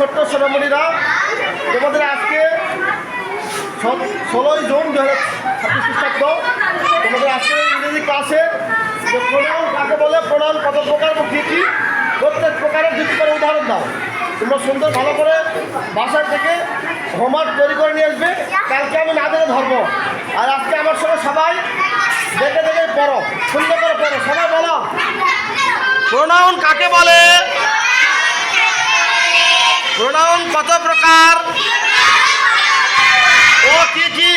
ছোট্ট সোনামণিরা, তোমাদের আজকে 16ই জুন 2026 খ্রিস্টাব্দ তোমাদের আজকে ইংরেজি ক্লাসে যে প্রোনাউন কাকে বলে, প্রোনাউন কত প্রকার এবং কী কী, প্রত্যেক প্রকারের দুটি করে উদাহরণ দাও। তোমরা সুন্দর ভালো করে বাসার থেকে হোমওয়ার্ক তৈরি করে নিয়ে আসবে। কালকে আমি না দেখে ধরবো। আর আজকে আমার সঙ্গে সবাই দেখে দেখে পড়ো, সুন্দর করে পড়ো। সবাই বলো, প্রোনাউন কাকে বলে, প্রোনাউন কত প্রকার ও কি কি।